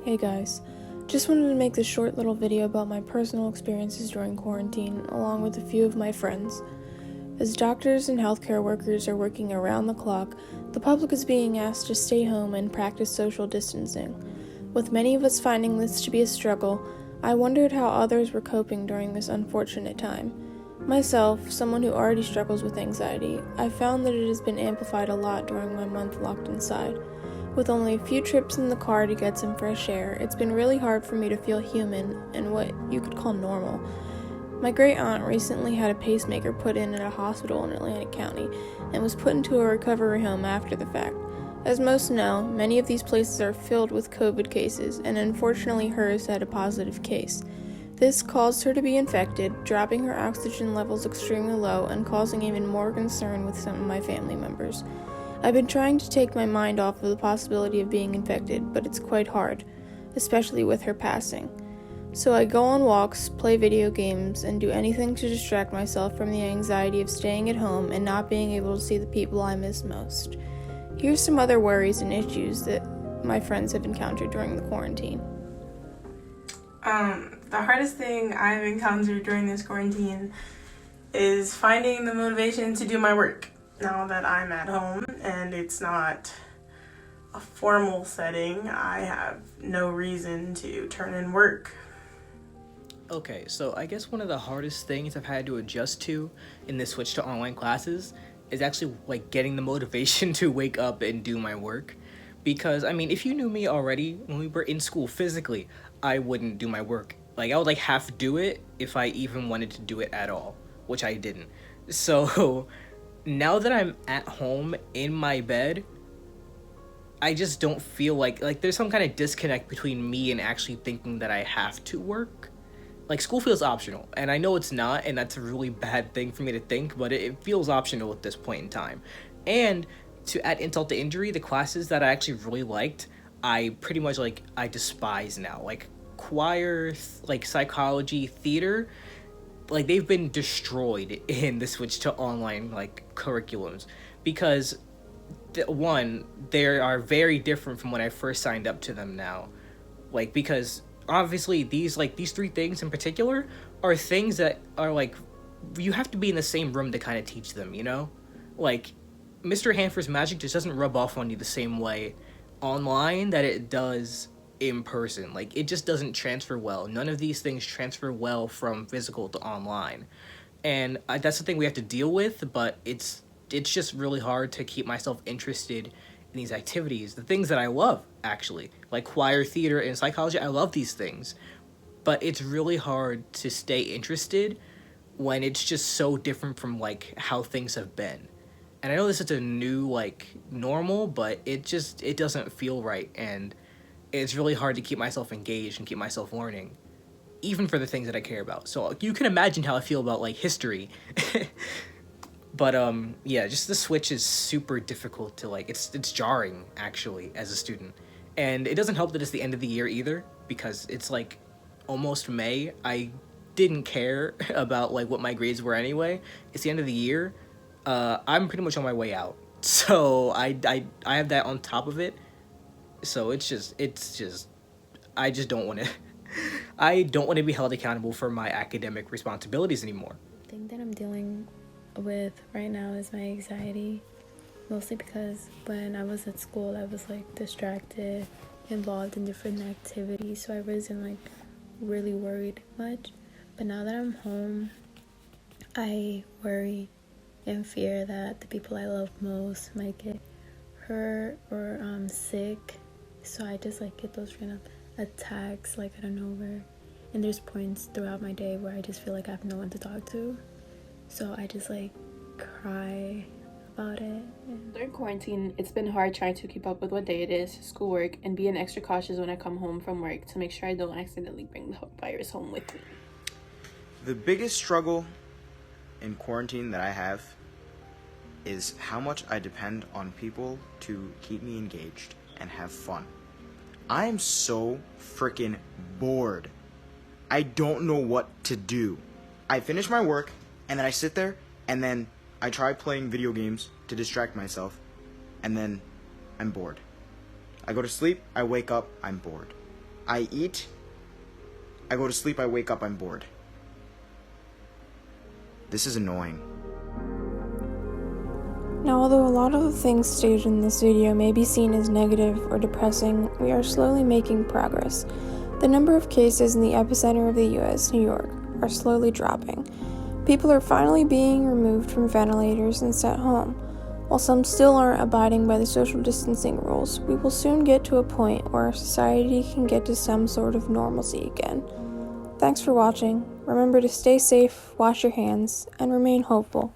Hey guys, just wanted to make this short little video about my personal experiences during quarantine, along with a few of my friends. As doctors and healthcare workers are working around the clock, the public is being asked to stay home and practice social distancing. With many of us finding this to be a struggle, I wondered how others were coping during this unfortunate time. Myself, someone who already struggles with anxiety, I found that it has been amplified a lot during my month locked inside. With only a few trips in the car to get some fresh air, it's been really hard for me to feel human and what you could call normal. My great aunt recently had a pacemaker put in at a hospital in Atlantic County and was put into a recovery home after the fact. As most know, many of these places are filled with COVID cases, and unfortunately hers had a positive case. This caused her to be infected, dropping her oxygen levels extremely low and causing even more concern with some of my family members. I've been trying to take my mind off of the possibility of being infected, but it's quite hard, especially with her passing. So I go on walks, play video games, and do anything to distract myself from the anxiety of staying at home and not being able to see the people I miss most. Here's some other worries and issues that my friends have encountered during the quarantine. The hardest thing I've encountered during this quarantine is finding the motivation to do my work. Now that I'm at home and it's not a formal setting, I have no reason to turn in work. Okay, so I guess one of the hardest things I've had to adjust to in this switch to online classes is actually getting the motivation to wake up and do my work. Because, if you knew me already when we were in school physically, I wouldn't do my work. I would half do it if I even wanted to do it at all, which I didn't. So now that I'm at home in my bed, I just don't feel like there's some kind of disconnect between me and actually thinking that I have to work. School feels optional, and I know it's not, and that's a really bad thing for me to think, but it feels optional at this point in time. And to add insult to injury, the classes that I actually really liked, I pretty much I despise now. Choir, psychology, theater, they've been destroyed in the switch to online curriculums, because one, they are very different from when I first signed up to them now. Because obviously these three things in particular are things that are you have to be in the same room to kind of teach them, Mr. Hanford's magic just doesn't rub off on you the same way online that it does in person. It just doesn't transfer well. None of these things transfer well from physical to online. And that's the thing we have to deal with, but it's just really hard to keep myself interested in these activities. The things that I love, actually, like choir, theater, and psychology, I love these things. But it's really hard to stay interested when it's just so different from how things have been. And I know this is a new normal, but it doesn't feel right, and it's really hard to keep myself engaged and keep myself learning, even for the things that I care about. So you can imagine how I feel about history. But yeah, just the switch is super difficult to it's jarring actually as a student. And it doesn't help that it's the end of the year either, because it's almost May. I didn't care about what my grades were anyway. It's the end of the year. I'm pretty much on my way out. So I have that on top of it. So it's just I just don't want to I don't want to be held accountable for my academic responsibilities anymore. The thing that I'm dealing with right now is my anxiety, mostly because when I was at school I was distracted, involved in different activities, so I wasn't really worried much. But now that I'm home, I worry and fear that the people I love most might get hurt or sick. So I just get those random attacks out of nowhere, and there's points throughout my day where I just feel I have no one to talk to, so I just cry about it. During quarantine, it's been hard trying to keep up with what day it is, schoolwork, and being extra cautious when I come home from work to make sure I don't accidentally bring the virus home with me. The biggest struggle in quarantine that I have is how much I depend on people to keep me engaged and have fun. I am so freaking bored. I don't know what to do. I finish my work, and then I sit there, and then I try playing video games to distract myself, and then I'm bored. I go to sleep, I wake up, I'm bored. I eat, I go to sleep, I wake up, I'm bored. This is annoying. Now, although a lot of the things stated in this video may be seen as negative or depressing, we are slowly making progress. The number of cases in the epicenter of the US, New York, are slowly dropping. People are finally being removed from ventilators and sent home. While some still aren't abiding by the social distancing rules, we will soon get to a point where our society can get to some sort of normalcy again. Thanks for watching. Remember to stay safe, wash your hands, and remain hopeful.